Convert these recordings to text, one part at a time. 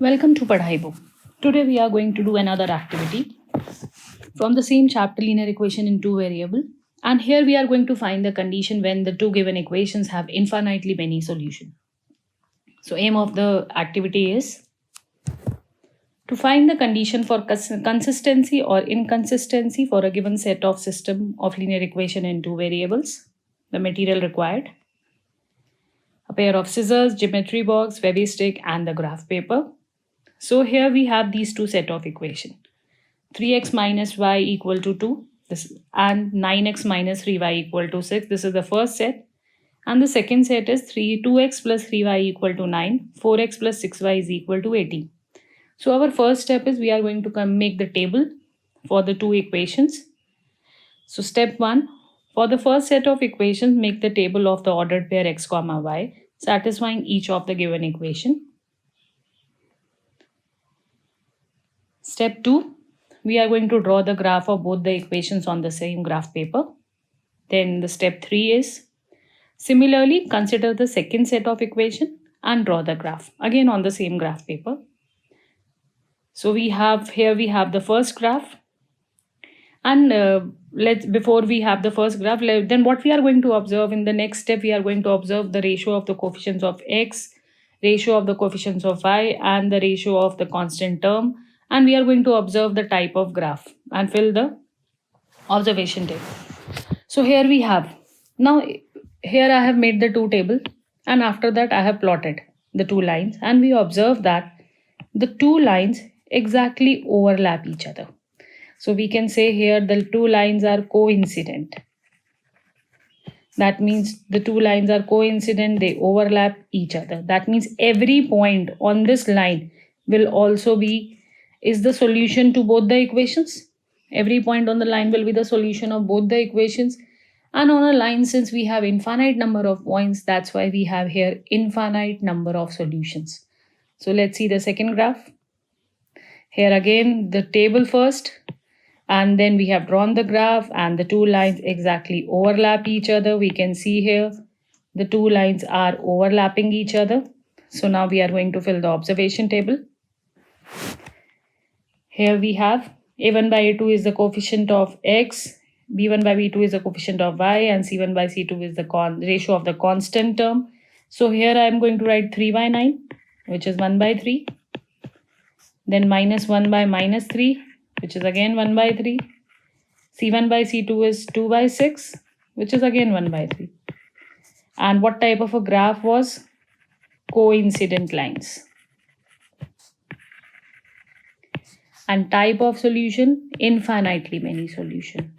Welcome to Padhai Book. Today we are going to do another activity from the same chapter, linear equation in two variable. And here we are going to find the condition when the two given equations have infinitely many solutions. So aim of the activity is to find the condition for consistency or inconsistency for a given set of system of linear equation in two variables. The material required: a pair of scissors, geometry box, webby stick, and the graph paper. So here we have these two set of equation. 3x minus y equal to 2 and 9x minus 3y equal to 6. This is the first set. And the second set is 2x plus 3y equal to 9, 4x plus 6y is equal to 18. So our first step is we are going to make the table for the two equations. So step 1, for the first set of equations, make the table of the ordered pair x comma y satisfying each of the given equation. Step 2, we are going to draw the graph of both the equations on the same graph paper. Then the step 3 is, similarly, consider the second set of equation and draw the graph again on the same graph paper. So we have the first graph, and before we have the first graph, then what we are going to observe in the next step, we are going to observe the ratio of the coefficients of x, ratio of the coefficients of y, and the ratio of the constant term. And we are going to observe the type of graph and fill the observation table. So here we have, now here I have made the two table, and after that I have plotted the two lines, and we observe that the two lines exactly overlap each other. So we can say here the two lines are coincident. That means the two lines are coincident, they overlap each other. That means every point on this line will also is the solution to both the equations. Every point on the line will be the solution of both the equations. And on a line, since we have infinite number of points, that's why we have here infinite number of solutions. So let's see the second graph. Here again, the table first, and then we have drawn the graph, and the two lines exactly overlap each other. We can see here the two lines are overlapping each other. So now we are going to fill the observation table. Here we have a1 by a2 is the coefficient of x, b1 by b2 is the coefficient of y, and c1 by c2 is the ratio of the constant term. So here I am going to write 3 by 9, which is 1 by 3. Then minus 1 by minus 3, which is again 1 by 3. c1 by c2 is 2 by 6, which is again 1 by 3. And what type of a graph was? Coincident lines. And type of solution, infinitely many solution.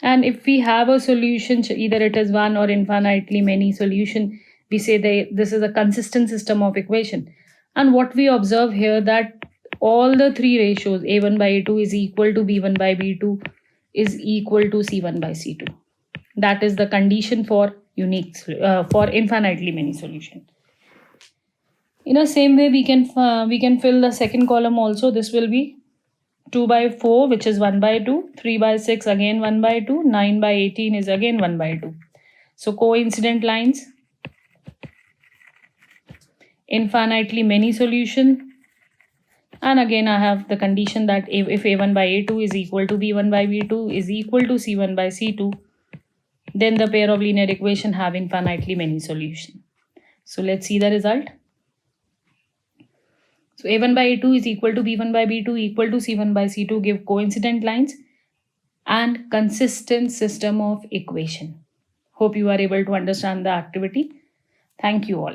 And if we have a solution, either it is one or infinitely many solution, we say this is a consistent system of equation. And what we observe here, that all the three ratios, a1 by a2 is equal to b1 by b2 is equal to c1 by c2. That is the condition for for infinitely many solution. In the same way, we can fill the second column also. This will be 2 by 4, which is 1 by 2, 3 by 6, again 1 by 2, 9 by 18 is again 1 by 2. So coincident lines, infinitely many solution. And again, I have the condition that if a1 by a2 is equal to b1 by b2 is equal to c1 by c2, then the pair of linear equation have infinitely many solution. So let's see the result. So a1 by a2 is equal to b1 by b2 equal to c1 by c2 give coincident lines and consistent system of equation. Hope you are able to understand the activity. Thank you all.